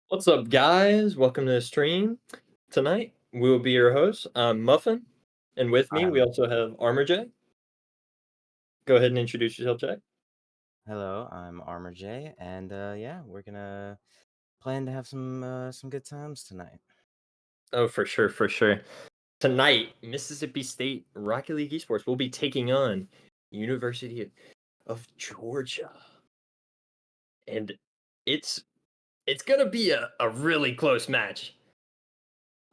What's up, guys? Welcome to the stream. Tonight, we will be your hosts. I'm Muffin, and with me, we also have Armor J. Go ahead and introduce yourself, Jack. Hello, I'm Armor J, and yeah, we're gonna plan to have some good times tonight. Oh, for sure, for sure. Tonight, Mississippi State Rocket League Esports will be taking on University of Georgia, and it's gonna be a really close match.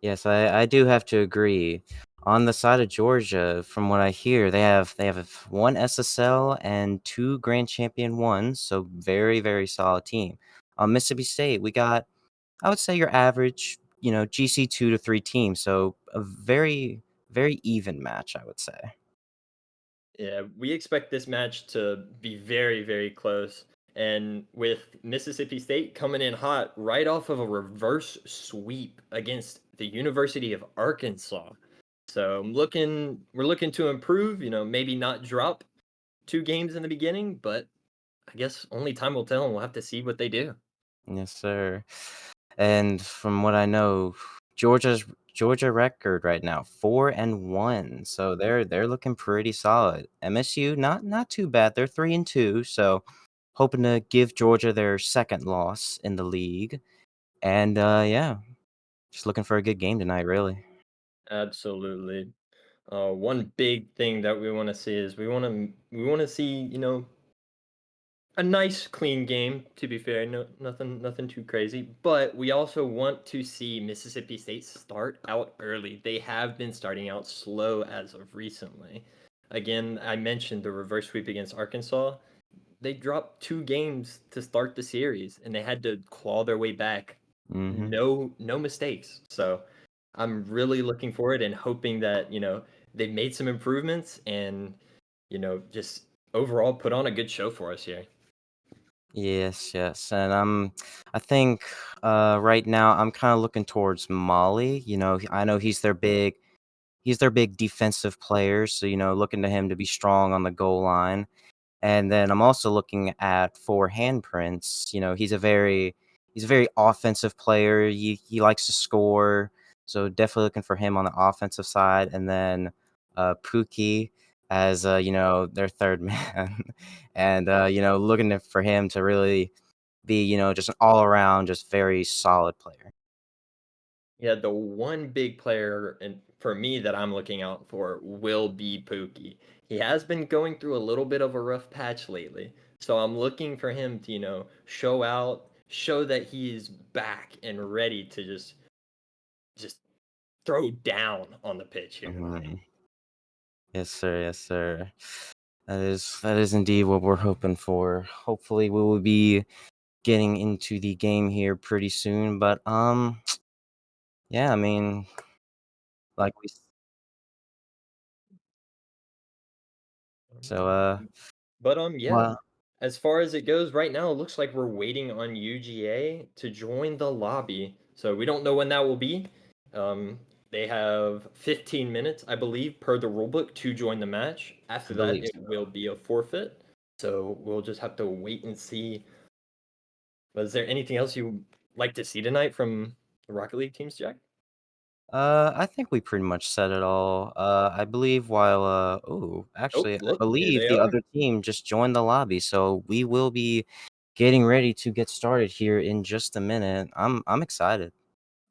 Yes, I do have to agree. On the side of Georgia, from what I hear, they have one SSL and two Grand Champion ones, so very solid team. On Mississippi State, we got I would say your average, GC 2 to 3 teams, so a very even match, I would say. Yeah, we expect this match to be very close. And with Mississippi State coming in hot right off of a reverse sweep against the University of Arkansas. So we're looking to improve, maybe not drop 2 games in the beginning, but I guess only time will tell and we'll have to see what they do. Yes, sir. And from what I know, Georgia record right now 4-1, so they're looking pretty solid. MSU not too bad. They're 3-2, so hoping to give Georgia their second loss in the league. And yeah, just looking for a good game tonight, really. Absolutely. One big thing that we want to see is we want to see, a nice clean game, to be fair. No, nothing too crazy, but we also want to see Mississippi State start out early. They have been starting out slow as of recently. Again, I mentioned the reverse sweep against Arkansas. They dropped 2 games to start the series and they had to claw their way back. Hmm. No mistakes. So I'm really looking forward and hoping that, they've made some improvements and, just overall put on a good show for us here. Yes, and I think right now I'm kind of looking towards Molly. I know he's their big defensive player, so looking to him to be strong on the goal line. And then I'm also looking at for handprints. He's a very offensive player. He likes to score, so definitely looking for him on the offensive side. And then Pookie as their third man, and looking for him to really be just an all around, just very solid player. Yeah, the one big player and for me that I'm looking out for will be Pookie. He has been going through a little bit of a rough patch lately. So I'm looking for him to, show out, show that he's back and ready to just throw down on the pitch here. Mhm. Yes, sir. Yes, sir. That is indeed what we're hoping for. Hopefully, we will be getting into the game here pretty soon. But yeah, I mean, like we. So But yeah, well, as far as it goes right now, it looks like we're waiting on UGA to join the lobby. So we don't know when that will be. Um, they have 15 minutes, I believe, per the rulebook to join the match. I After that, believe it will so. be a forfeit. So we'll just have to wait and see. But is there anything else you like to see tonight from the Rocket League teams, Jack? I think we pretty much said it all. I believe while Oh, actually, I look, here believe they the are. other team just joined the lobby, so we will be getting ready to get started here in just a minute. I'm excited.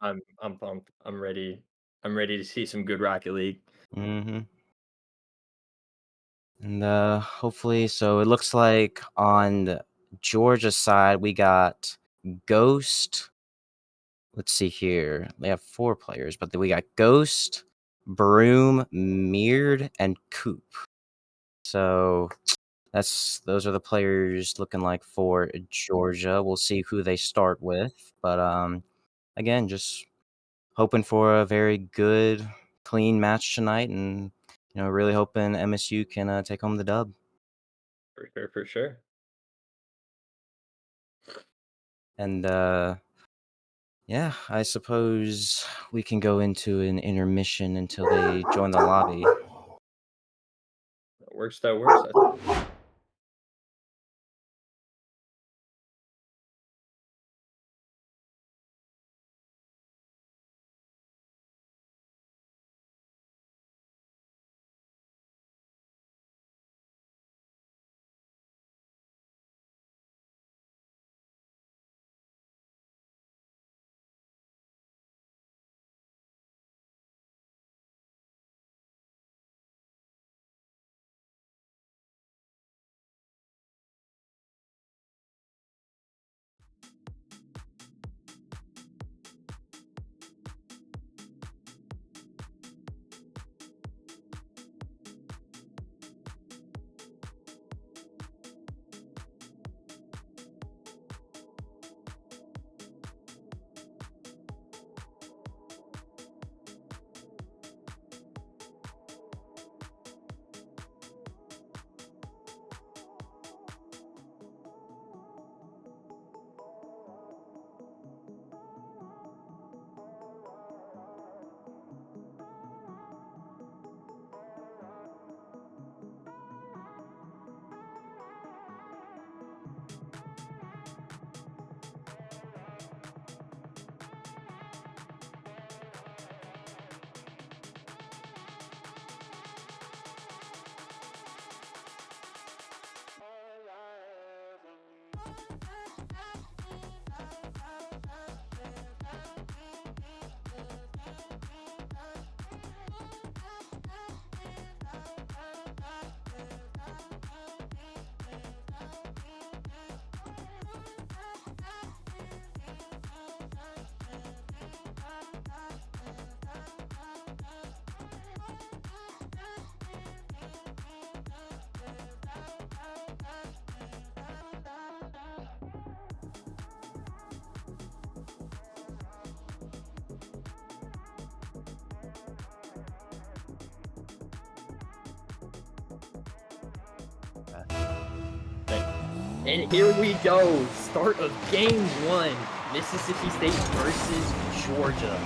I'm pumped. I'm ready. I'm ready to see some good Rocket League. Mhm. And hopefully, so it looks like on the Georgia side we got Ghost. Let's see here. They have 4 players, but then we got Ghost, Broom, Meared, and Coop. So those are the players looking like for Georgia. We'll see who they start with, but again, just hoping for a very good, clean match tonight, and really hoping MSU can take home the dub. For sure, for sure. And yeah, I suppose we can go into an intermission until they join the lobby. That works, that works. And here we go. Start of game one. Mississippi State versus Georgia.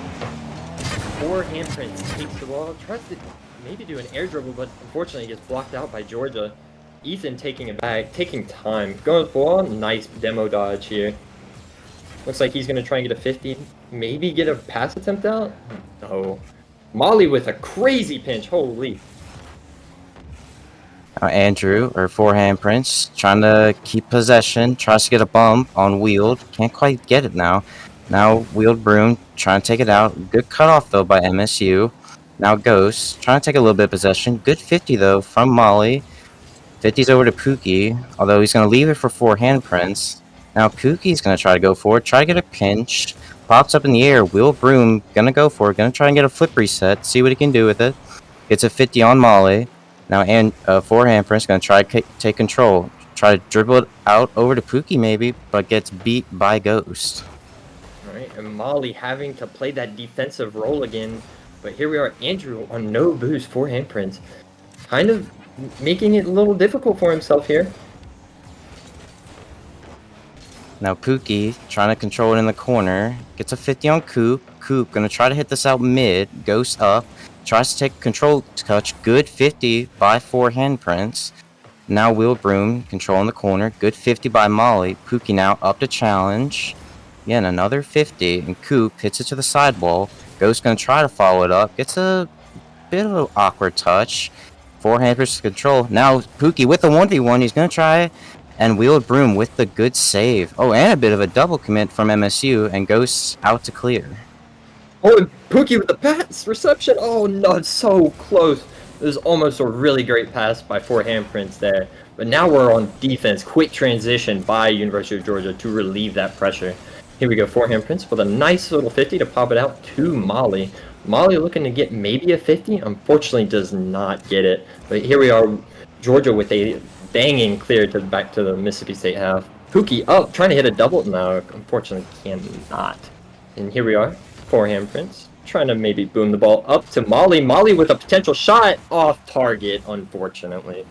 Poor handprints takes the ball, tries to maybe do an air dribble, but unfortunately gets blocked out by Georgia. Ethan taking it back, taking time. Going for a nice demo dodge here. Looks like he's going to try and get a 50. Maybe get a pass attempt out? No. Molly with a crazy pinch. Holy. Andrew, or forehand Prince, trying to keep possession, tries to get a bump on Wield, can't quite get it now. Now Wield Broom trying to take it out. Good cutoff though by MSU. Now Ghost trying to take a little bit of possession. Good 50 though from Molly. 50's over to Pookie, although he's going to leave it for forehand Prince. Now Pookie's going to try to go for it, try to get a pinch. Pops up in the air. Wield Broom going to go for it, going to try and get a flip reset, see what he can do with it. Gets a 50 on Molly. Now, forehand Prince going to try to take control. Try to dribble it out over to Pookie maybe, but gets beat by Ghost. All right, and Molly having to play that defensive role again. But here we are, Andrew on no boost forehand Prince. Kind of making it a little difficult for himself here. Now Pookie trying to control it in the corner. Gets a 50 on Coop. Coop going to try to hit this out mid. Ghost up. Tries to take control touch. Good 50 by forehand Prince. Now Wheel Broom control in the corner. Good 50 by Molly. Pookie now up to challenge. Again, another 50. And Coop hits it to the sidewall. Ghost going to try to follow it up. Gets a bit of an awkward touch. Forehand Prince control. Now Pookie with the 1v1. He's going to try and Wheeled Broom with the good save. Oh, and a bit of a double commit from MSU, and Ghosts out to clear. Oh, and Pookie with the pass reception. Oh, no, it's so close. It was almost a really great pass by forehand Prince there. But now we're on defense. Quick transition by University of Georgia to relieve that pressure. Here we go, forehand Prince with a nice little 50 to pop it out to Molly. Molly looking to get maybe a 50. Unfortunately, does not get it. But here we are, Georgia with a banging clear to back to the Mississippi State half. Pookie up, trying to hit a double. No, unfortunately cannot. And here we are, forehand Prince, trying to maybe boom the ball up to Molly. Molly with a potential shot off target, unfortunately.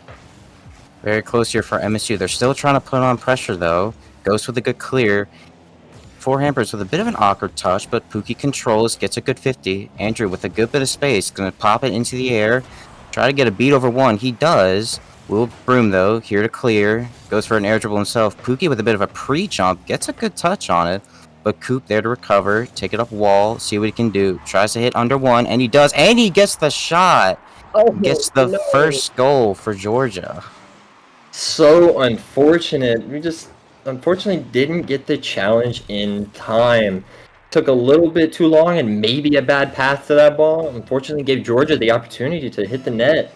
Very close here for MSU. They're still trying to put on pressure, though. Ghost with a good clear. Forehand Prince with a bit of an awkward touch, but Pookie controls, gets a good 50. Andrew with a good bit of space, going to pop it into the air. Try to get a beat over one. He does. Will Broom, though, here to clear. Goes for an air dribble himself. Pookie with a bit of a pre-jump. Gets a good touch on it. But Coop there to recover. Take it up wall. See what he can do. Tries to hit under one. And he does. And he gets the shot. Oh, Gets the first goal for Georgia. So unfortunate. We just unfortunately didn't get the challenge in time. Took a little bit too long and maybe a bad path to that ball. Unfortunately gave Georgia the opportunity to hit the net.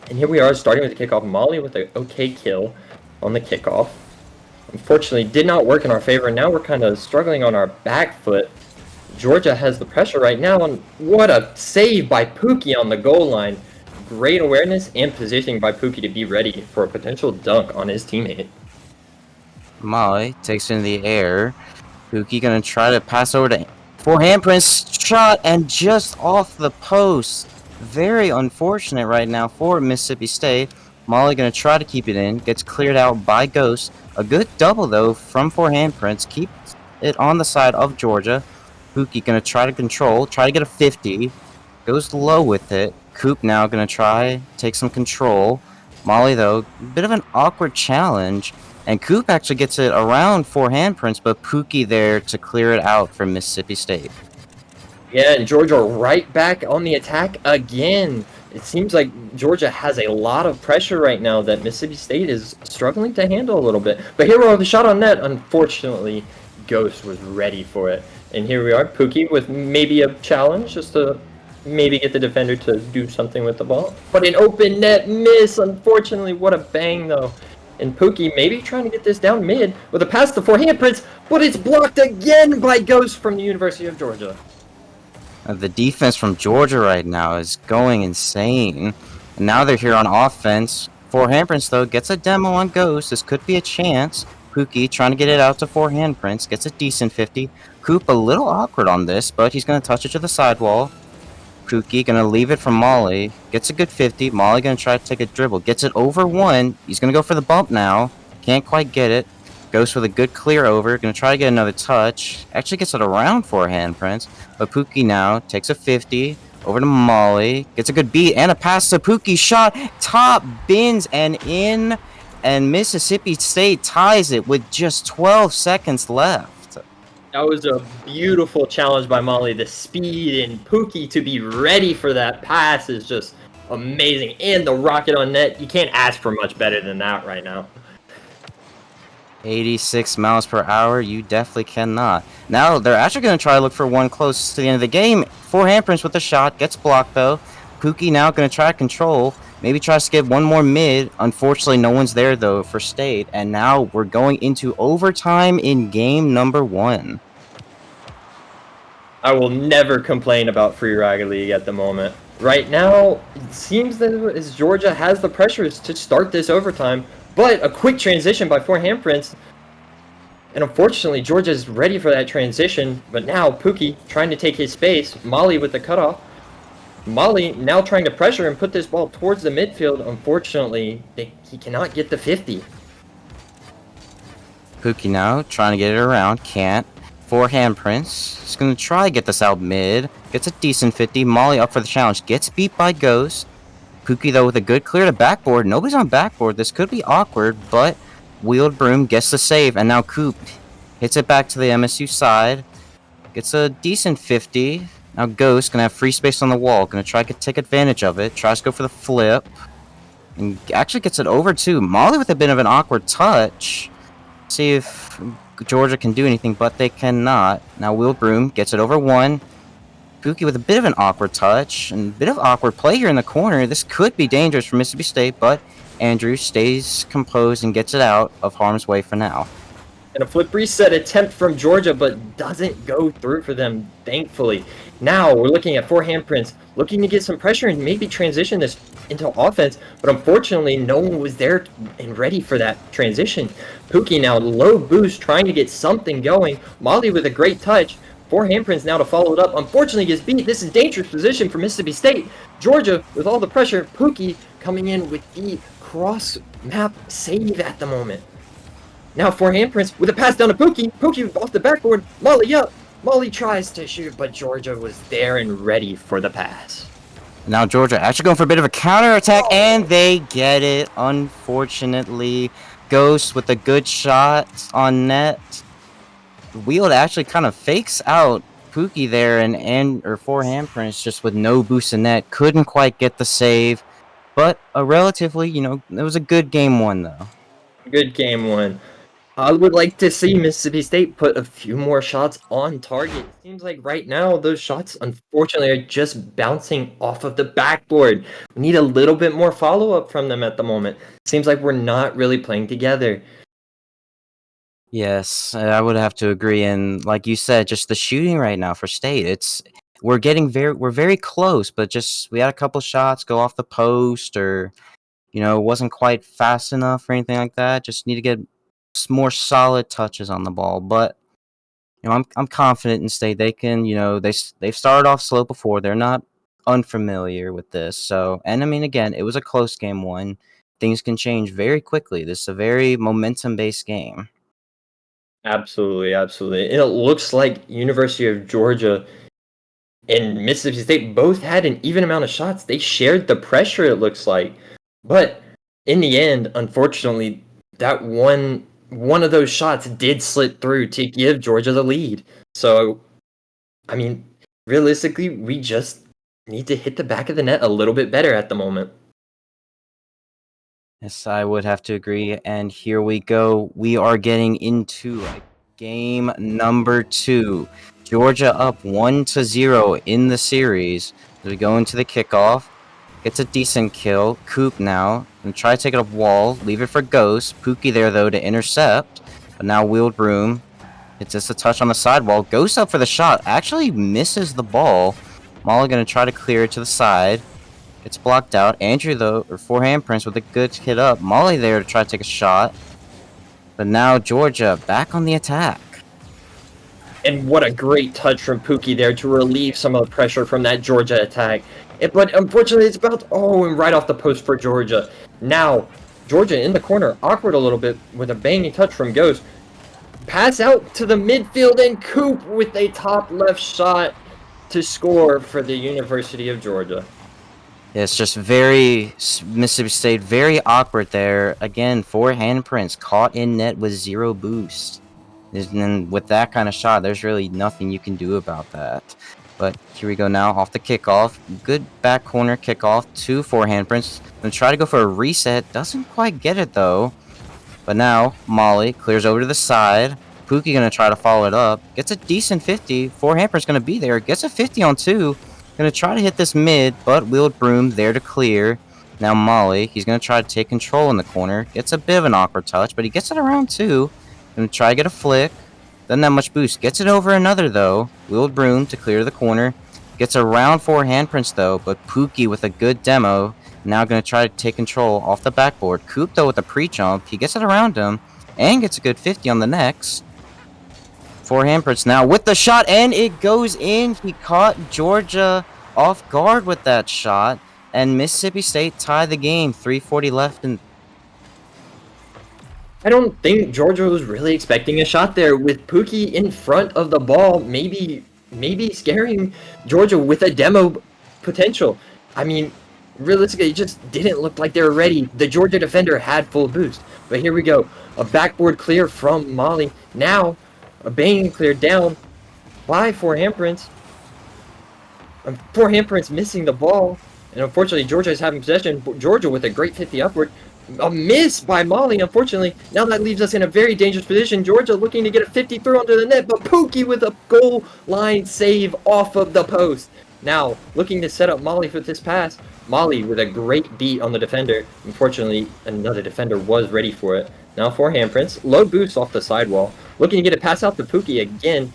And here we are starting with the kickoff. Molly with an okay kill on the kickoff. Unfortunately, did not work in our favor. Now we're kind of struggling on our back foot. Georgia has the pressure right now. And what a save by Pookie on the goal line. Great awareness and positioning by Pookie to be ready for a potential dunk on his teammate. Molly takes it in the air. Pookie going to try to pass over to forehand Prince. Shot and just off the post. Very unfortunate right now for Mississippi State. Molly going to try to keep it in. Gets cleared out by Ghost. A good double, though, from forehand Prince. Keeps it on the side of Georgia. Pookie going to try to control. Try to get a 50. Goes low with it. Coop now going to try take some control. Molly, though, a bit of an awkward challenge. And Coop actually gets it around forehand Prince, but Pookie there to clear it out for Mississippi State. Yeah, and Georgia right back on the attack again. It seems like Georgia has a lot of pressure right now that Mississippi State is struggling to handle a little bit. But here we are, the shot on net. Unfortunately, Ghost was ready for it. And here we are, Pookie with maybe a challenge just to maybe get the defender to do something with the ball. But an open net miss, unfortunately. What a bang, though. And Pookie maybe trying to get this down mid with a pass to forehand Prince, but it's blocked again by Ghost from the University of Georgia. The defense from Georgia right now is going insane. And now they're here on offense. Forehand Prince, though, gets a demo on Ghost. This could be a chance. Pookie trying to get it out to forehand Prince. Gets a decent 50. Coop a little awkward on this, but he's going to touch it to the sidewall. Pookie going to leave it for Molly. Gets a good 50. Molly going to try to take a dribble. Gets it over one. He's going to go for the bump now. Can't quite get it. Goes with a good clear over. Going to try to get another touch. Actually gets it around forehand Prince. But Pookie now takes a 50. Over to Molly. Gets a good beat and a pass to Pookie. Shot. Top bins and in. And Mississippi State ties it with just 12 seconds left. That was a beautiful challenge by Molly. The speed and Pookie to be ready for that pass is just Amazing. And the rocket on net. You can't ask for much better than that right now. 86 miles per hour, you definitely cannot. Now, they're actually going to try to look for one close to the end of the game. Four handprints with a shot, gets blocked though. Pookie now going to try to control, maybe try to skip one more mid. Unfortunately, no one's there though for State, and now we're going into overtime in game number 1. I will never complain about Free Rocket League at the moment. Right now, it seems that as Georgia has the pressures to start this overtime, but a quick transition by four handprints. And unfortunately, Georgia is ready for that transition, but now Pookie trying to take his space, Molly with the cutoff. Molly now trying to pressure and put this ball towards the midfield. Unfortunately, he cannot get the 50. Pookie now trying to get it around, can't. Four handprints. He's going to try to get this out mid. Gets a decent 50. Molly up for the challenge. Gets beat by Ghost. Pookie, though, with a good clear to backboard. Nobody's on backboard. This could be awkward, but Wheeled Broom gets the save, and now Coop hits it back to the MSU side. Gets a decent 50. Now Ghost gonna have free space on the wall. Gonna try to take advantage of it. Tries to go for the flip. And actually gets it over too. Molly with a bit of an awkward touch. See if Georgia can do anything, but they cannot. Now Wheeled Broom gets it over one. Pookie with a bit of an awkward touch and a bit of awkward play here in the corner. This could be dangerous for Mississippi State, but Andrew stays composed and gets it out of harm's way for now. And a flip reset attempt from Georgia, but doesn't go through for them, thankfully. Now we're looking at four handprints, looking to get some pressure and maybe transition this into offense, but unfortunately no one was there and ready for that transition. Pookie now low boost, trying to get something going. Molly with a great touch. Four handprints now to follow it up. Unfortunately gets beat. This is dangerous position for Mississippi State. Georgia with all the pressure. Pookie coming in with the cross map save at the moment. Now four handprints with a pass down to Pookie. Pookie off the backboard. Molly up. Molly tries to shoot, but Georgia was there and ready for the pass. Now Georgia actually going for a bit of a counter attack, and they get it. Unfortunately, Ghost with a good shot on net. Wheeled actually kind of fakes out Pookie there, and four handprints just with no boost in net. Couldn't quite get the save, but a relatively, it was a good game one though. Good game one. I would like to see Mississippi State put a few more shots on target. It seems like right now those shots, unfortunately, are just bouncing off of the backboard. We need a little bit more follow-up from them at the moment. Seems like we're not really playing together. Yes, I would have to agree. And like you said, just the shooting right now for State, we're very close, but just we had a couple shots go off the post, or wasn't quite fast enough or anything like that. Just need to get more solid touches on the ball. But I'm confident in State. They can, they've started off slow before. They're not unfamiliar with this. So, and I mean, again, it was a close game one. Things can change very quickly. This is a very momentum-based game. Absolutely, absolutely. And it looks like University of Georgia and Mississippi State both had an even amount of shots. They shared the pressure, it looks like. But in the end, unfortunately, that one of those shots did slip through to give Georgia the lead. So, I mean, realistically, we just need to hit the back of the net a little bit better at the moment. Yes, I would have to agree. And here we go. We are getting into game number 2. Georgia up 1-0 in the series. As we go into the kickoff. Gets a decent kill. Coop now. And try to take it up wall. Leave it for Ghost. Pookie there, though, to intercept. But now Wheeled Broom. It's just a touch on the sidewall. Ghost up for the shot. Actually misses the ball. Molly going to try to clear it to the side. It's blocked out. Andrew, though, or four handprints with a good hit up. Molly there to try to take a shot. But now Georgia back on the attack. And what a great touch from Pookie there to relieve some of the pressure from that Georgia attack. But unfortunately, it's about, and right off the post for Georgia. Now, Georgia in the corner, awkward a little bit with a banging touch from Ghost. Pass out to the midfield, and Coop with a top left shot to score for the University of Georgia. Yeah, it's just very Mississippi State, very awkward there. Again, four handprints caught in net with zero boost. And with that kind of shot, there's really nothing you can do about that. But here we go now, off the kickoff. Good back corner kickoff to forehand Prince. Gonna try to go for a reset. Doesn't quite get it, though. But now, Molly clears over to the side. Pookie gonna try to follow it up. Gets a decent 50. Forehand Prince gonna be there. Gets a 50 on 2. Gonna try to hit this mid, but Wheeled Broom there to clear. Now Molly, he's gonna try to take control in the corner. Gets a bit of an awkward touch, but he gets it around 2. Gonna try to get a flick. Doesn't have much boost. Gets it over another, though. Wheeled Broom to clear the corner. Gets around forehand Prince, though, but Pookie with a good demo. Now going to try to take control off the backboard. Coop, though, with a pre-jump. He gets it around him and gets a good 50 on the next. Forehand Prince now with the shot, and it goes in. He caught Georgia off guard with that shot, and Mississippi State tied the game. 3:40 left in. I don't think Georgia was really expecting a shot there with Pookie in front of the ball, maybe scaring Georgia with a demo potential. I mean, realistically, it just didn't look like they were ready. The Georgia defender had full boost. But here we go. A backboard clear from Molly. Now, a banging clear down by forehand Prince. Forehand Prince missing the ball. And unfortunately, Georgia is having possession. Georgia with a great 50 upward. A miss by Molly, unfortunately. Now that leaves us in a very dangerous position. Georgia looking to get a 50 through under the net, but Pookie with a goal line save off of the post. Now, looking to set up Molly for this pass. Molly with a great beat on the defender. Unfortunately, another defender was ready for it. Now forehand Prince. Low boost off the sidewall. Looking to get a pass out to Pookie again.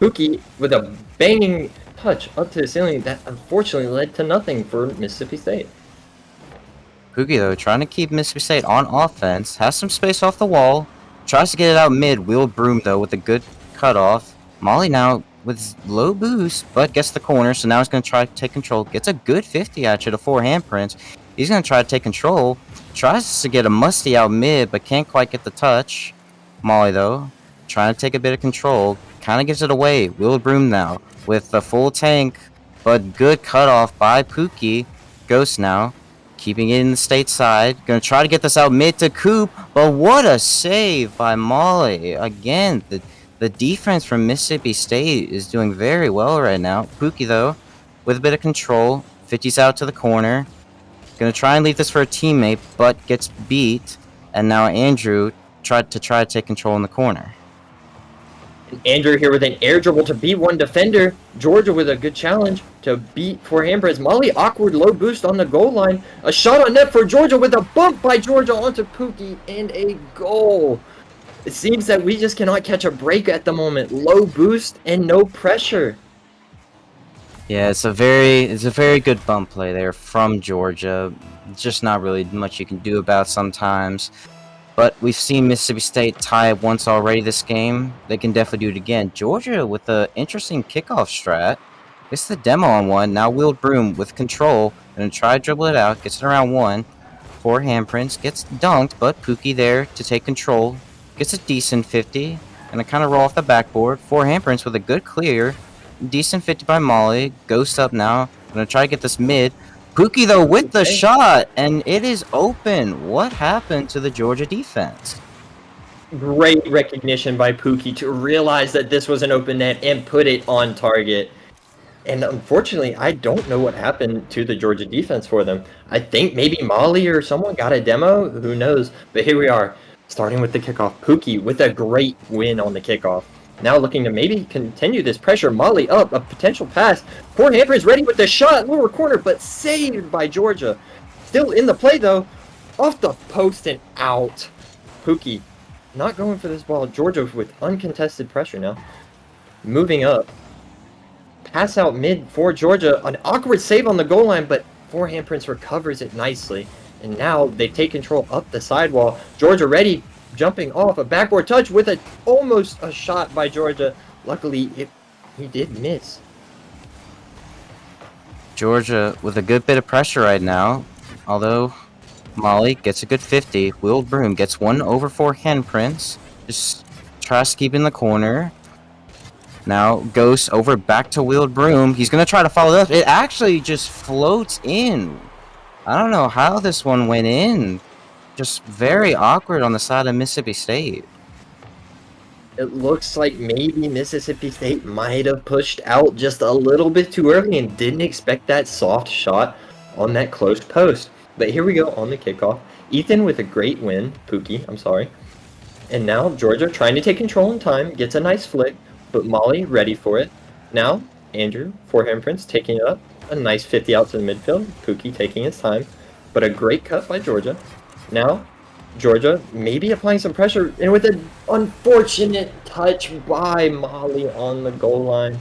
Pookie with a banging touch up to the ceiling that unfortunately led to nothing for Mississippi State. Pookie, though, trying to keep Mississippi State on offense. Has some space off the wall. Tries to get it out mid. Wheeled Broom, though, with a good cutoff. Molly now with low boost, but gets the corner. So now he's going to try to take control. Gets a good 50 actually to forehand Prince. He's going to try to take control. Tries to get a musty out mid, but can't quite get the touch. Molly, though, trying to take a bit of control. Kind of gives it away. Wheeled Broom now with the full tank, but good cutoff by Pookie. Ghost now. Keeping it in the state side. Gonna try to get this out mid to Coop. But what a save by Molly. Again, the defense from Mississippi State is doing very well right now. Pookie, though, with a bit of control. 50's out to the corner. Gonna try and leave this for a teammate, but gets beat. And now Andrew tried to take control in the corner. Andrew here with an air dribble to beat one defender. Georgia with a good challenge to beat forehand Prince. Molly awkward low boost on the goal line. A shot on net for Georgia with a bump by Georgia onto Pookie and a goal. It seems that we just cannot catch a break at the moment. Low boost and no pressure. Yeah, it's a very good bump play there from Georgia. Just not really much you can do about sometimes. But we've seen Mississippi State tie it once already this game. They can definitely do it again. Georgia with an interesting kickoff strat. Gets the demo on one. Now Wheeled Broom with control. Gonna try to dribble it out. Gets it around one. Forehand Prince gets dunked, but Pookie there to take control. Gets a decent 50. Gonna kind of roll off the backboard. Forehand Prince with a good clear. Decent 50 by Molly. Ghost up now. Gonna try to get this mid. Pookie, though, with the shot, and it is open. What happened to the Georgia defense? Great recognition by Pookie to realize that this was an open net and put it on target. And unfortunately, I don't know what happened to the Georgia defense for them. I think maybe Molly or someone got a demo. Who knows? But here we are, starting with the kickoff. Pookie with a great win on the kickoff. Now looking to maybe continue this pressure. Molly up, a potential pass. Forehand is ready with the shot, lower corner, but saved by Georgia. Still in the play though, off the post and out. Pookie not going for this ball. Georgia with uncontested pressure now. Moving up. Pass out mid for Georgia. An awkward save on the goal line, but forehand Prince recovers it nicely. And now they take control up the sidewall. Georgia ready. Jumping off a backboard touch with almost a shot by Georgia. Luckily, he did miss. Georgia with a good bit of pressure right now. Although Molly gets a good 50. Wheeled Broom gets one over forehand Prince. Just tries to keep in the corner. Now goes over back to Wheeled Broom. He's going to try to follow up. It actually just floats in. I don't know how this one went in. Just very awkward on the side of Mississippi State. It looks like maybe Mississippi State might have pushed out just a little bit too early and didn't expect that soft shot on that close post. But here we go on the kickoff. Ethan with a great win. Pookie, I'm sorry. And now Georgia trying to take control in time, gets a nice flick, but Molly ready for it. Now Andrew, forehand Prince, taking it up. A nice 50 out to the midfield. Pookie taking his time, but a great cut by Georgia. Now Georgia maybe applying some pressure, and with an unfortunate touch by Molly on the goal line.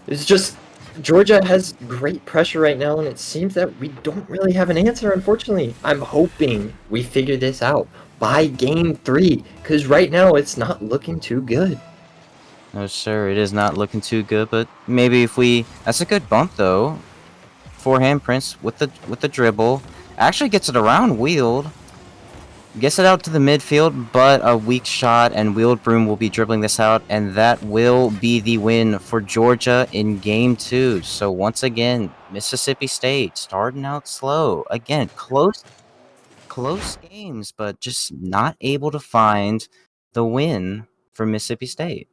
It's just Georgia has great pressure right now, and it seems that we don't really have an answer, unfortunately. I'm hoping we figure this out by game 3, because right now it's not looking too good. No, sir, it is not looking too good, but maybe if we... That's a good bump, though. Forehand Prince with the dribble. Actually gets it around Wheeled. Gets it out to the midfield, but a weak shot, and Wheeled Broom will be dribbling this out, and that will be the win for Georgia in Game 2. So once again, Mississippi State starting out slow. Again, close games, but just not able to find the win for Mississippi State.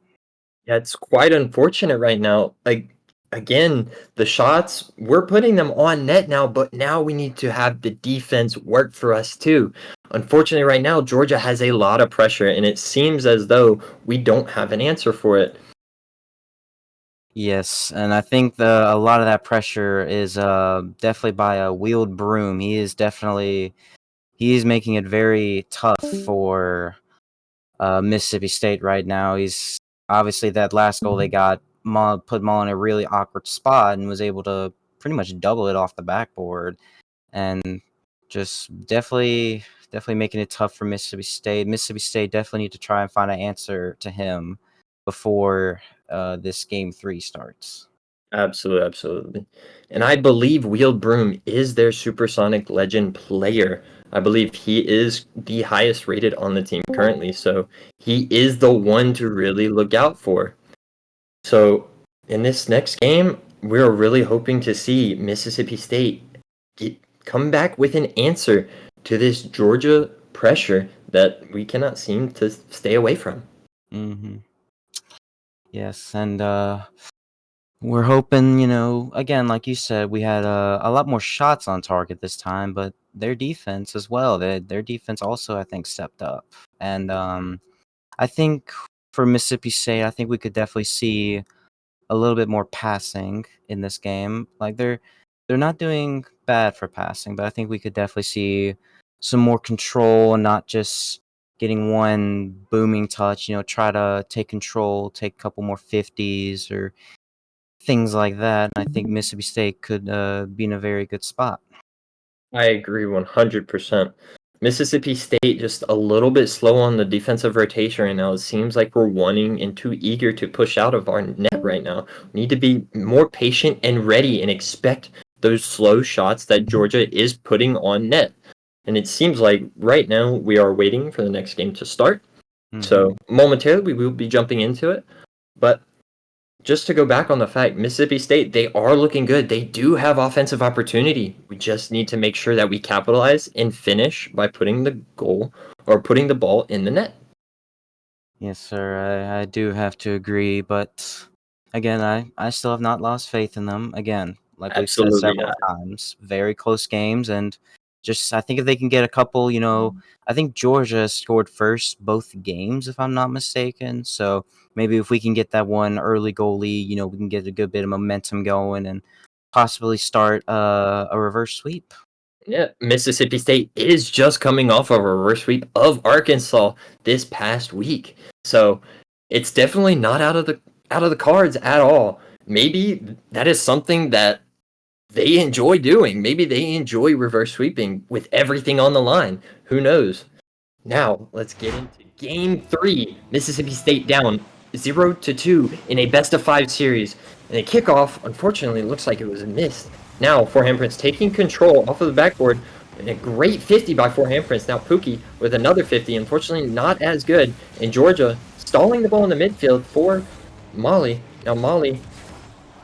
Yeah, it's quite unfortunate right now. Like, again, the shots, we're putting them on net now, but now we need to have the defense work for us too. Unfortunately, right now, Georgia has a lot of pressure, and it seems as though we don't have an answer for it. Yes, and I think a lot of that pressure is definitely by a Wheeled Broom. He's making it very tough for Mississippi State right now. He's obviously that last goal they got put Maul in a really awkward spot and was able to pretty much double it off the backboard, and just definitely making it tough for Mississippi State. Mississippi State definitely need to try and find an answer to him before this game 3 starts. Absolutely, absolutely. And I believe Wheeled Broom is their Supersonic Legend player. I believe he is the highest rated on the team currently, so he is the one to really look out for. So in this next game, we're really hoping to see Mississippi State come back with an answer to this Georgia pressure that we cannot seem to stay away from. Mm-hmm. Yes, and we're hoping, again, like you said, we had a lot more shots on target this time, but their defense as well. Their defense also, I think, stepped up. And I think for Mississippi State, I think we could definitely see a little bit more passing in this game. Like they're not doing bad for passing, but I think we could definitely see some more control and not just getting one booming touch. Try to take control, take a couple more 50s or things like that. And I think Mississippi State could be in a very good spot. I agree 100%. Mississippi State just a little bit slow on the defensive rotation right now. It seems like we're wanting and too eager to push out of our net right now. We need to be more patient and ready and expect those slow shots that Georgia is putting on net. And it seems like right now we are waiting for the next game to start. Mm-hmm. So momentarily we will be jumping into it. But just to go back on the fact, Mississippi State, they are looking good. They do have offensive opportunity. We just need to make sure that we capitalize and finish by putting the goal or putting the ball in the net. Yes, sir. I do have to agree, but again, I still have not lost faith in them. Again, like we've said Absolutely several not. times, very close games, and just I think if they can get a couple, I think Georgia scored first both games, if I'm not mistaken. So maybe if we can get that one early goal lead, we can get a good bit of momentum going and possibly start a reverse sweep. Yeah, Mississippi State is just coming off of a reverse sweep of Arkansas this past week. So it's definitely not out of the cards at all. Maybe that is something that they enjoy doing. Maybe they enjoy reverse sweeping with everything on the line. Who knows? Now, let's get into game 3. Mississippi State down 0-2 in a best-of-5 series. And a kickoff, unfortunately, looks like it was a miss. Now, Forehand Prince taking control off of the backboard. And a great 50 by Forehand Prince. Now, Pookie with another 50. Unfortunately, not as good. And Georgia stalling the ball in the midfield for Molly. Now, Molly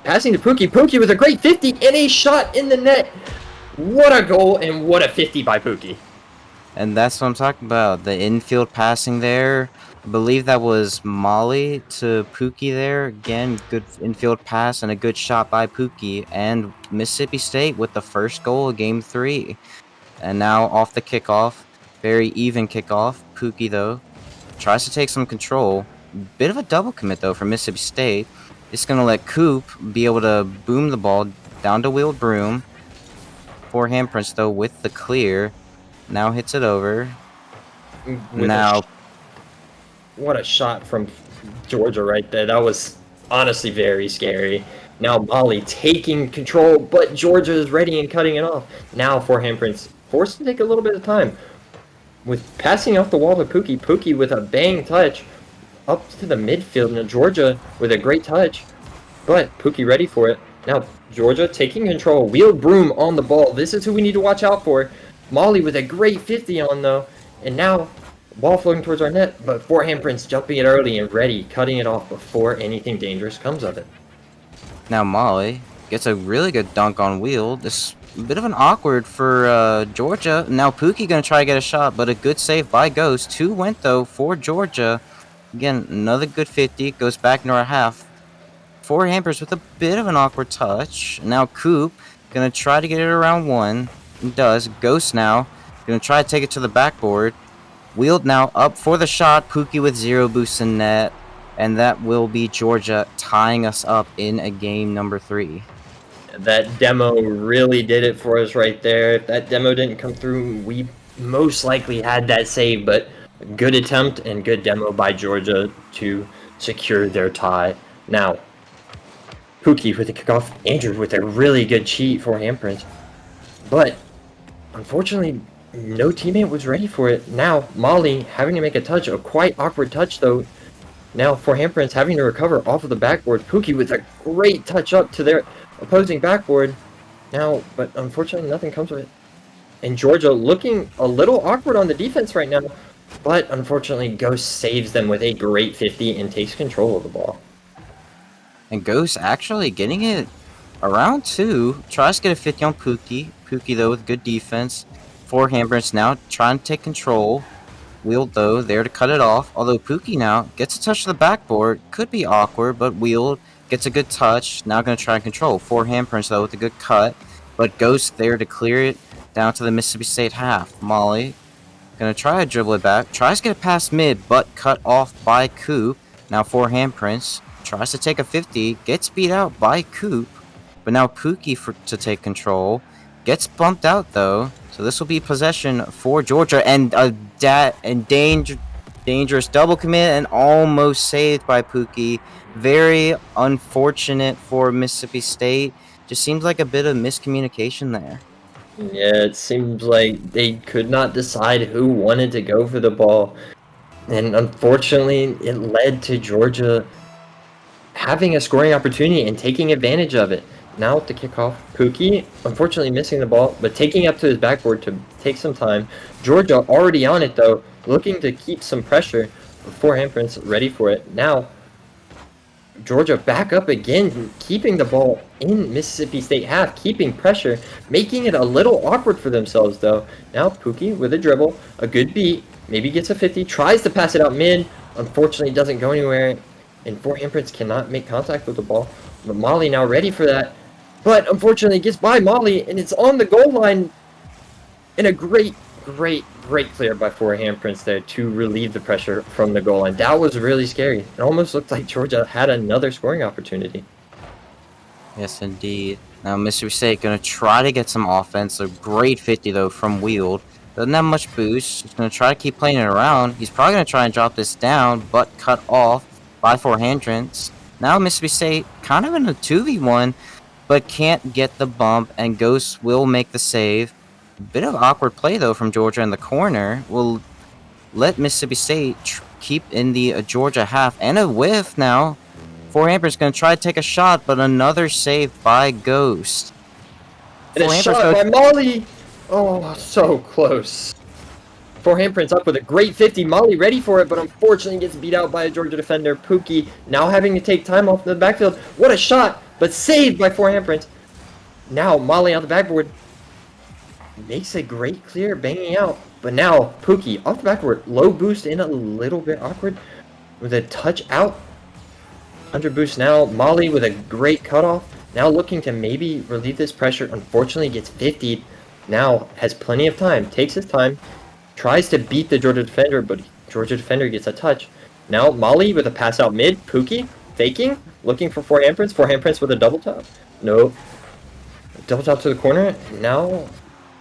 passing to Pookie. Pookie with a great 50 and a shot in the net. What a goal and what a 50 by Pookie. And that's what I'm talking about. The infield passing there. I believe that was Molly to Pookie there. Again, good infield pass and a good shot by Pookie. And Mississippi State with the first goal of game 3. And now off the kickoff. Very even kickoff. Pookie, though, tries to take some control. Bit of a double commit, though, for Mississippi State. It's going to let Coop be able to boom the ball down to Wheeled Broom. For handprints, though, with the clear. Now hits it over. With Now, what a shot from Georgia right there. That was honestly very scary. Now Molly taking control, but Georgia is ready and cutting it off. Now forehand Prince forced to take a little bit of time. With passing off the wall to Pookie. Pookie with a bang touch up to the midfield. Now Georgia with a great touch, but Pookie ready for it. Now Georgia taking control. Wheeled Broom on the ball. This is who we need to watch out for. Molly with a great 50 on though. And now ball floating towards our net, but forehand Prince jumping it early and ready, cutting it off before anything dangerous comes of it. now Molly gets a really good dunk on Wheel. This a bit of an awkward for Georgia. Now Pookie gonna try to get a shot, but a good save by Ghost. 2 went though for Georgia. Again, another good 50. Goes back into our half. 4 hampers with a bit of an awkward touch. Now Coop gonna try to get it around 1. He does. Ghost now gonna try to take it to the backboard. Wheeled now up for the shot. Pookie with 0 boosts in net. And that will be Georgia tying us up in a game number 3. That demo really did it for us right there. If that demo didn't come through, we most likely had that save, but good attempt and good demo by Georgia to secure their tie. Now, Pookie with the kickoff, Andrew with a really good cheat for handprint. But unfortunately, no teammate was ready for it. Now, Molly having to make a touch, a quite awkward touch though. Now, for handprints having to recover off of the backboard. Pookie with a great touch up to their opposing backboard. Now, but unfortunately, nothing comes of it. And Georgia looking a little awkward on the defense right now. But unfortunately, Ghost saves them with a great 50 and takes control of the ball. And Ghost actually getting it around 2. Tries to get a 50 on Pookie. Pookie, though, with good defense. 4 handprints now trying to take control. Wheeled, though, there to cut it off. Although Pookie now gets a touch to the backboard. Could be awkward, but Wheeled gets a good touch. Now going to try and control. 4 handprints, though, with a good cut. But Ghost there to clear it down to the Mississippi State half. Molly going to try to dribble it back. Tries to get it past mid, but cut off by Coop. Now 4 handprints. Tries to take a 50. Gets beat out by Coop. But now Pookie to take control. Gets bumped out, though. So this will be possession for Georgia, and a dangerous double commit and almost saved by Pookie. Very unfortunate for Mississippi State. Just seems like a bit of miscommunication there. Yeah, it seems like they could not decide who wanted to go for the ball. And unfortunately, it led to Georgia having a scoring opportunity and taking advantage of it. Now with the kickoff, Pookie, unfortunately missing the ball, but taking up to his backboard to take some time. Georgia already on it though, looking to keep some pressure. 4 handprints ready for it. Now, Georgia back up again, keeping the ball in Mississippi State half, keeping pressure, making it a little awkward for themselves though. Now Pookie with a dribble, a good beat, maybe gets a 50, tries to pass it out mid, unfortunately doesn't go anywhere, and 4 handprints cannot make contact with the ball. But Molly now ready for that. But unfortunately, it gets by Molly, and it's on the goal line. And a great clear by 4 handprints there to relieve the pressure from the goal line. That was really scary. It almost looked like Georgia had another scoring opportunity. Yes, indeed. Now Mississippi State going to try to get some offense. A great 50, though, from Wheeled. Doesn't have much boost. He's going to try to keep playing it around. He's probably going to try and drop this down, but cut off by 4 handprints. Now Mississippi State kind of in a 2v1. But can't get the bump, and Ghost will make the save. Bit of awkward play, though, from Georgia in the corner. Will let Mississippi State keep in the Georgia half. And a whiff now. 4 Amper's going to try to take a shot, but another save by Ghost. And a shot by Molly! Oh, so close. 4 handprints up with a great 50. Molly ready for it, but unfortunately gets beat out by a Georgia defender. Pookie now having to take time off the backfield. What a shot! But saved by 4 handprints. Now Molly on the backboard makes a great clear, banging out. But now, Pookie, off the backward, low boost in a little bit awkward, with a touch out. Under boost now, Molly with a great cutoff. Now looking to maybe relieve this pressure. Unfortunately, gets 50'd. Now has plenty of time, takes his time, tries to beat the Georgia defender, but Georgia defender gets a touch. Now Molly with a pass out mid, Pookie faking, looking for forehand prince with a double top. Nope. Double top to the corner. Now,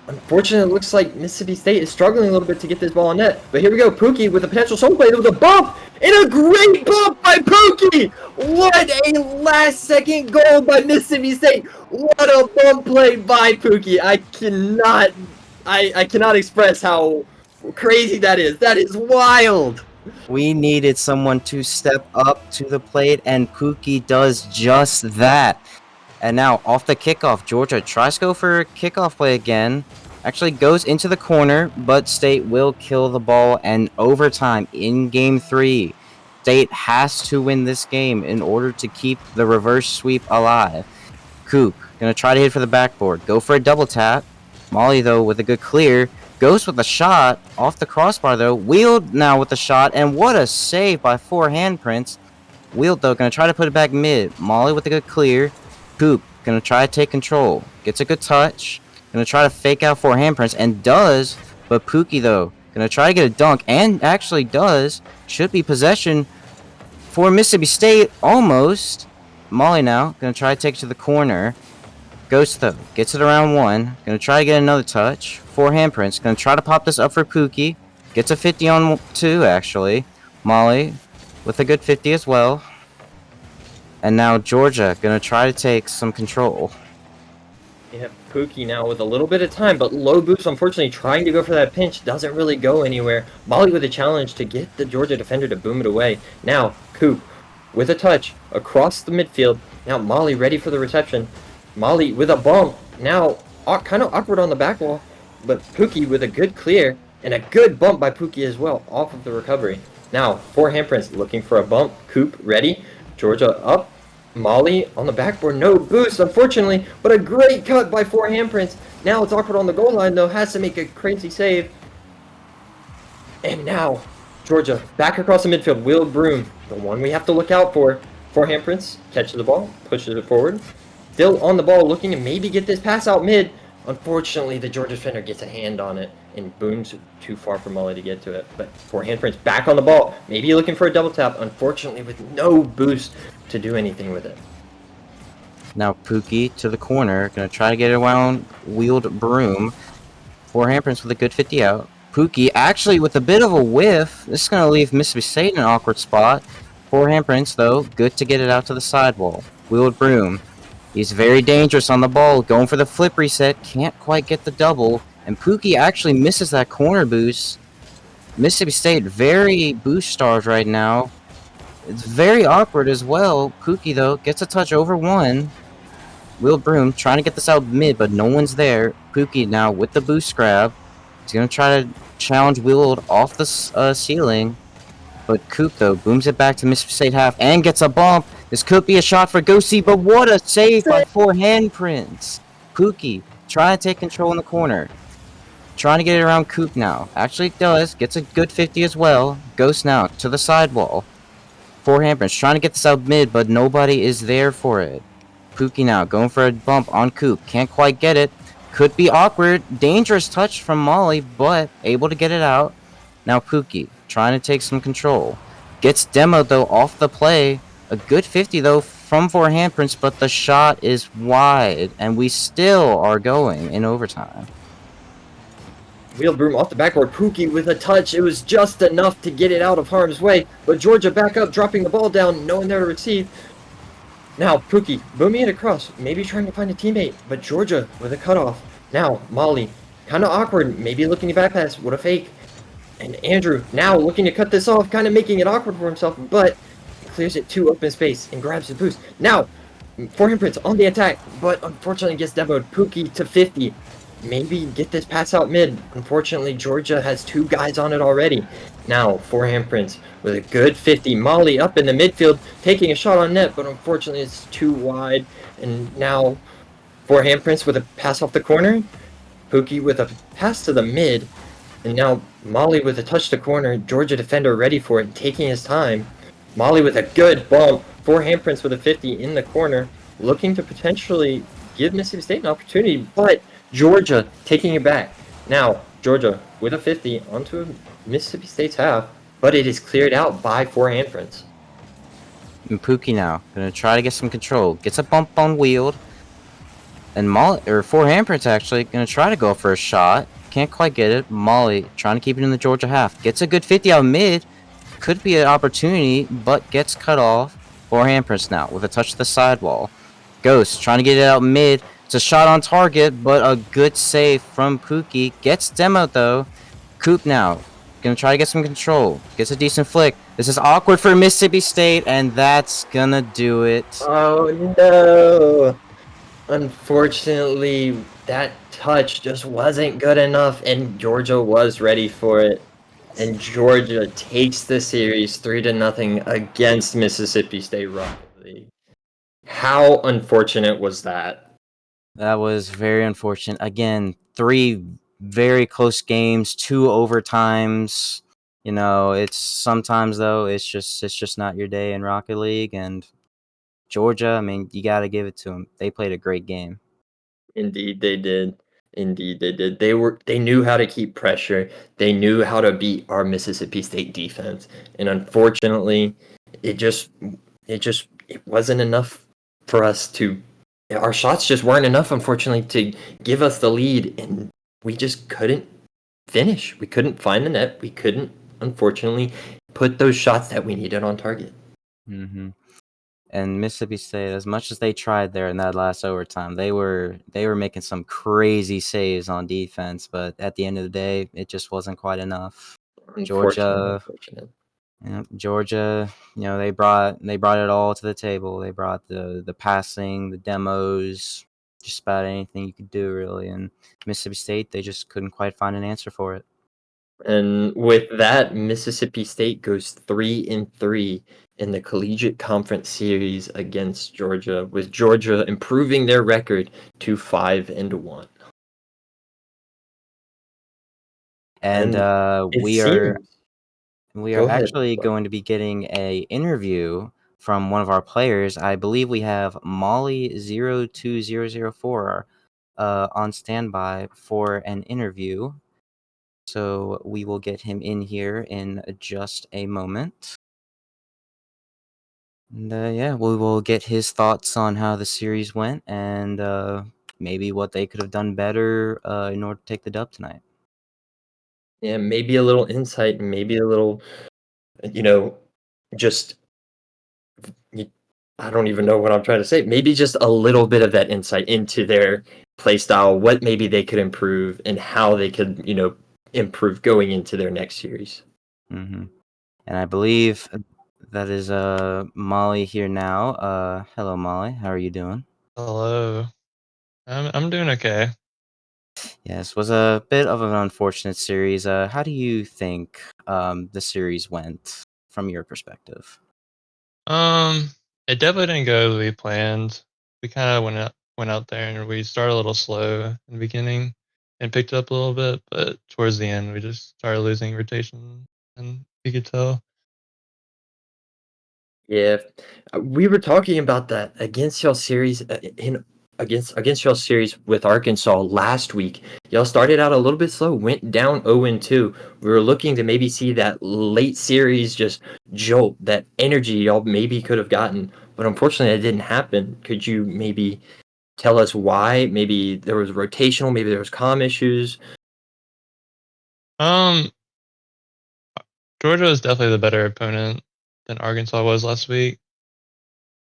unfortunately, it looks like Mississippi State is struggling a little bit to get this ball on net. But here we go, Pookie with a potential solo play. There was a bump, and a great bump by Pookie! What a last-second goal by Mississippi State! What a bump play by Pookie! I cannot express how crazy that is. That is wild! We needed someone to step up to the plate, and Pookie does just that. And now, off the kickoff, Georgia tries to go for a kickoff play again. Actually goes into the corner, but State will kill the ball. And overtime in Game 3, State has to win this game in order to keep the reverse sweep alive. Coop, gonna try to hit for the backboard. Go for a double tap. Molly, though, with a good clear. Goes with a shot. Off the crossbar, though. Wheeled now with the shot. And what a save by forehand Prince. Wheeled, though, gonna try to put it back mid. Molly with a good clear. Coop, gonna try to take control. Gets a good touch. Gonna try to fake out forehand Prince, and does. But Pookie, though, gonna try to get a dunk, and actually does. Should be possession for Mississippi State, almost. Molly now, gonna try to take it to the corner. Ghost, though, gets it around 1. Gonna try to get another touch. Forehand Prince, gonna try to pop this up for Pookie. Gets a 50 on 2, actually. Molly with a good 50 as well. And now Georgia gonna try to take some control. Yeah, Pookie now with a little bit of time, but low boost, unfortunately, trying to go for that pinch doesn't really go anywhere. Molly with a challenge to get the Georgia defender to boom it away. Now, Coop with a touch across the midfield. Now Molly ready for the reception. Molly with a bump. Now, kind of awkward on the back wall, but Pookie with a good clear, and a good bump by Pookie as well, off of the recovery. Now, forehand Prince looking for a bump. Coop ready. Georgia up. Molly on the backboard, no boost, unfortunately, but a great cut by forehand Prince. Now it's awkward on the goal line, though, has to make a crazy save. And now, Georgia back across the midfield, Will Broom, the one we have to look out for. Forehand Prince catches the ball, pushes it forward. Still on the ball, looking to maybe get this pass out mid. Unfortunately, the Georgia defender gets a hand on it and booms too far for Molly to get to it. But forehand Prince back on the ball, maybe looking for a double tap, unfortunately with no boost to do anything with it. Now Pookie to the corner, gonna try to get it around Wheeled Broom. Forehand Prince with a good 50 out. Pookie actually with a bit of a whiff. This is gonna leave Mississippi State in an awkward spot. Forehand Prince, though, good to get it out to the sidewall. Wheeled Broom. He's very dangerous on the ball, going for the flip reset, can't quite get the double, and Pookie actually misses that corner boost. Mississippi State very boost starved right now. It's very awkward as well. Pookie, though, gets a touch over 1. Will Broom trying to get this out mid, but no one's there. Pookie now with the boost grab. He's going to try to challenge Willed off the ceiling. But Coop, though, booms it back to Mississippi State half and gets a bump. This could be a shot for Ghosty, but what a save by forehand Prince. Pookie trying to take control in the corner. Trying to get it around Coop now. Actually does. Gets a good 50 as well. Ghost now to the sidewall. Forehand Prince trying to get this out mid, but nobody is there for it. Pookie now going for a bump on Coop. Can't quite get it. Could be awkward. Dangerous touch from Molly, but able to get it out. Now Pookie trying to take some control. Gets demoed, though, off the play. A good 50, though, from forehand Prince, but the shot is wide, and we still are going in overtime. Wheeled Broom off the backboard. Pookie with a touch. It was just enough to get it out of harm's way, but Georgia back up, dropping the ball down, no one there to receive. Now, Pookie booming it across, maybe trying to find a teammate, but Georgia with a cutoff. Now, Molly, kind of awkward, maybe looking to back pass. What a fake. And Andrew now looking to cut this off, kind of making it awkward for himself, but clears it to open space and grabs the boost. Now, forehand Prince on the attack, but unfortunately gets demoed. Pookie to 50. Maybe get this pass out mid. Unfortunately, Georgia has 2 guys on it already. Now, forehand Prince with a good 50. Molly up in the midfield, taking a shot on net, but unfortunately it's too wide. And now, forehand Prince with a pass off the corner. Pookie with a pass to the mid. And now Molly with a touch to corner, Georgia defender ready for it, taking his time. Molly with a good bump for handprints with a 50 in the corner, looking to potentially give Mississippi State an opportunity, but Georgia taking it back. Now, Georgia with a 50 onto Mississippi State's half, but it is cleared out by four handprints. And Pookie now gonna try to get some control. Gets a bump on Wield. And Molly, or four handprints actually, gonna try to go for a shot. Can't quite get it. Molly trying to keep it in the Georgia half. Gets a good 50 out mid. Could be an opportunity, but gets cut off. Four handprints now with a touch to the sidewall. Ghost trying to get it out mid. It's a shot on target, but a good save from Pookie. Gets demoed though. Coop now. Gonna try to get some control. Gets a decent flick. This is awkward for Mississippi State, and that's gonna do it. Oh no! Unfortunately, that touch just wasn't good enough, and Georgia was ready for it. And Georgia takes the series 3-0 against Mississippi State Rocket League. How unfortunate was that? That was very unfortunate. Again, three very close games, two overtimes. You know, it's sometimes though it's just not your day in Rocket League, and Georgia. I mean, you got to give it to them. They played a great game. Indeed, they did. Indeed, they did. They knew how to keep pressure. They knew how to beat our Mississippi State defense. And unfortunately, it just it wasn't enough for us to our shots just weren't enough, unfortunately, to give us the lead, and we just couldn't finish. We couldn't find the net. We couldn't, unfortunately, put those shots that we needed on target. Mm-hmm. And Mississippi State, as much as they tried there in that last overtime, they were making some crazy saves on defense, but at the end of the day, it just wasn't quite enough. Unfortunate, Georgia, unfortunate. yeah, Georgia, they brought it all to the table. They brought the passing, the demos, just about anything you could do really. And Mississippi State, they just couldn't quite find an answer for it. And with that, Mississippi State goes 3-3 in the Collegiate Conference Series against Georgia, with Georgia improving their record to 5-1. And And it we are seems. we are Go ahead. actually going to be getting a interview from one of our players. I believe we have Molly02004 on standby for an interview. So we will get him in here in just a moment. And yeah, we will get his thoughts on how the series went and maybe what they could have done better in order to take the dub tonight. Yeah, maybe a little insight, maybe a little, you know, just y- I don't even know what I'm trying to say. Maybe just a little bit of that insight into their play style, what maybe they could improve, and how they could, improve going into their next series. Hmm. And I believe that is Molly here now. Hello, Molly. How are you doing? Hello. I'm doing okay. Yes, was a bit of an unfortunate series. How do you think the series went from your perspective? Um, it definitely didn't go the way we planned. We kind of went out there and we started a little slow in the beginning and picked up a little bit, but towards the end we just started losing rotation, and you could tell. Yeah, we were talking about that against y'all series in against y'all series with Arkansas last week. Y'all started out a little bit slow, went down 0-2. We were looking to maybe see that late series just jolt, that energy y'all maybe could have gotten, but unfortunately that didn't happen. Could you maybe tell us why? Maybe there was rotational, maybe there was comm issues. Um, Georgia was definitely the better opponent than Arkansas was last week,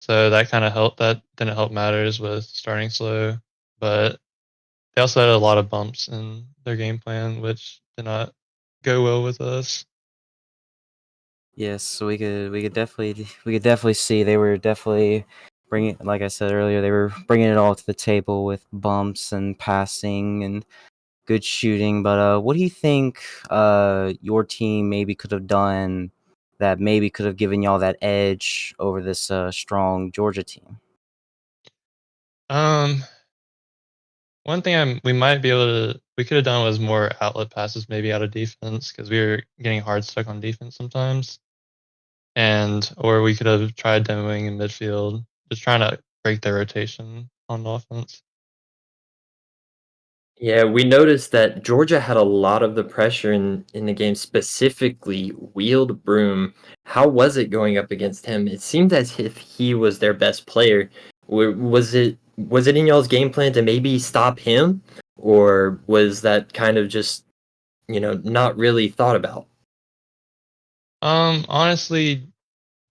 so that kind of helped. That didn't help matters with starting slow, but they also had a lot of bumps in their game plan, which did not go well with us. Yes, so we could definitely see they were definitely bringing, like I said earlier, they were bringing it all to the table with bumps and passing and good shooting. But what do you think your team maybe could have done that maybe could have given y'all that edge over this strong Georgia team? Um, One thing we might be able to we could have done was more outlet passes maybe out of defense because we were getting hard stuck on defense sometimes. Or we could have tried demoing in midfield, just trying to break their rotation on offense. Yeah, we noticed that Georgia had a lot of the pressure in the game, specifically Wheeled Broom. How was it going up against him? It seemed as if he was their best player. Was it in y'all's game plan to maybe stop him, or was that kind of just not really thought about? Honestly,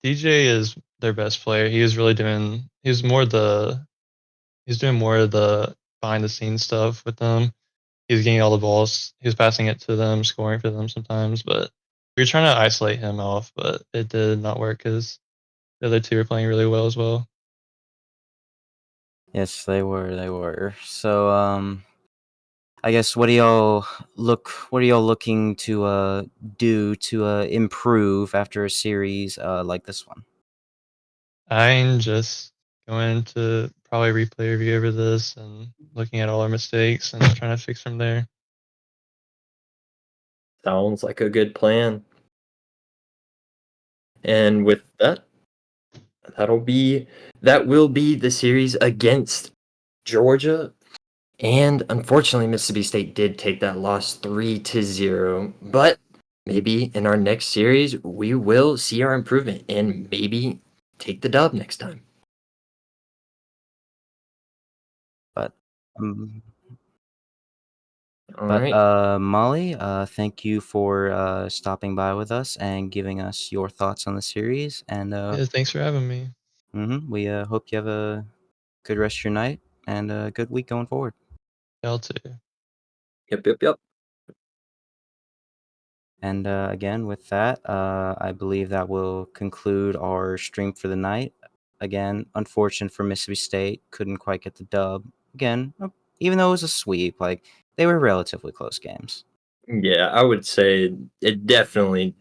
DJ is their best player. He was really doing. He's doing more of the behind the scenes stuff with them. He's getting all the balls. He was passing it to them, scoring for them sometimes. But we were trying to isolate him off, but it did not work because the other two were playing really well as well. Yes, they were. They were. So, I guess what are y'all looking to do to improve after a series like this one? I'm just going to probably replay review over this and looking at all our mistakes and trying to fix from there. Sounds like a good plan. And with that, that will be the series against Georgia. And unfortunately, Mississippi State did take that loss 3-0. But maybe in our next series, we will see our improvement and maybe take the dub next time. But um, All but right. Molly, thank you for stopping by with us and giving us your thoughts on the series. And Yeah, thanks for having me. we hope you have a good rest of your night and a good week going forward. Y'all too. Yep, yep, yep. And again, with that, I believe that will conclude our stream for the night. Again, unfortunate for Mississippi State, couldn't quite get the dub. Again, even though it was a sweep, like they were relatively close games. Yeah, I would say it definitely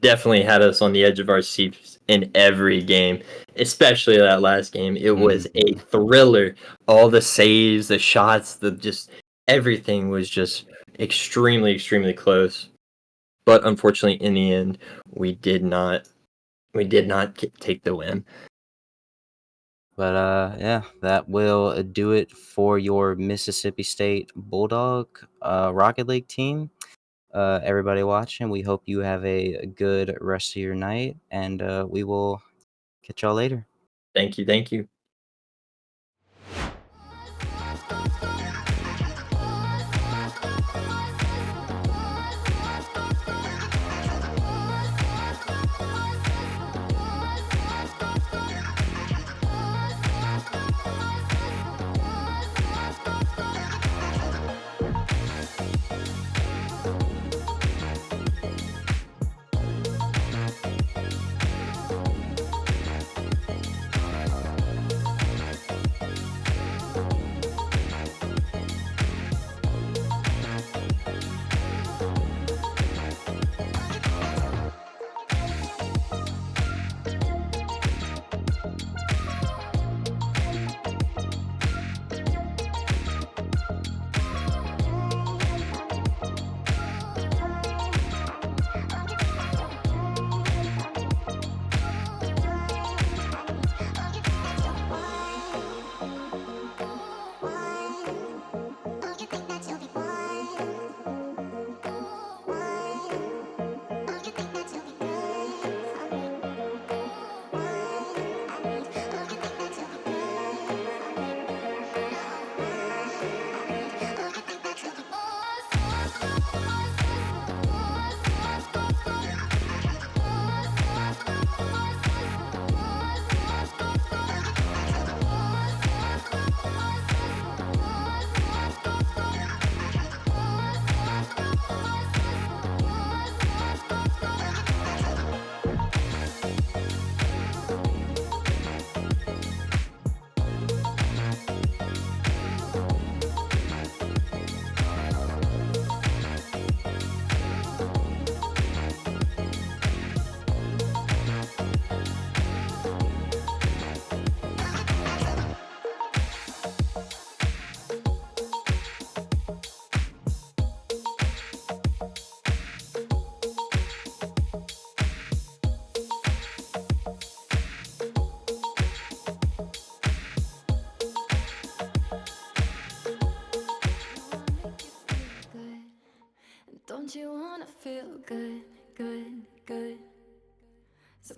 had us on the edge of our seats in every game, especially that last game. It was a Mhm. thriller. All the saves, the shots, the just everything was just extremely close. But unfortunately, in the end, we did not take the win. But yeah, that will do it for your Mississippi State Bulldog Rocket League team. Everybody watching, we hope you have a good rest of your night, and we will catch y'all later. Thank you, thank you.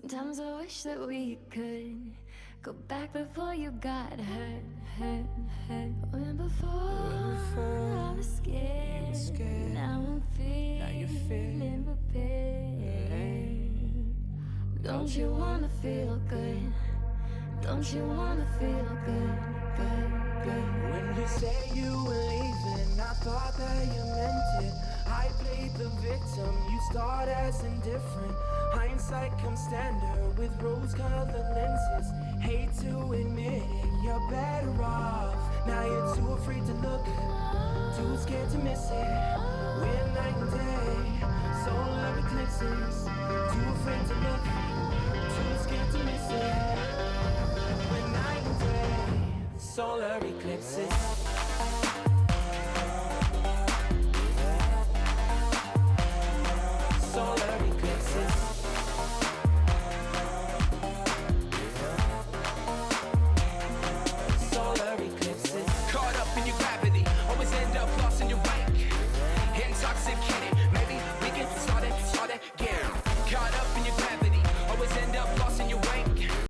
Sometimes I wish that we could go back before you got hurt. When before I was scared, now I'm feeling prepared. Don't you wanna feel good? Don't you wanna feel good? When you say you were leaving, I thought that you meant it. I played the victim, you start as indifferent. Hindsight comes standard with rose-colored lenses. Hate to admit it, you're better off. Now you're too afraid to look, too scared to miss it. We're night and day, solar eclipses. Too afraid to look, too scared to miss it. We're night and day, solar eclipses.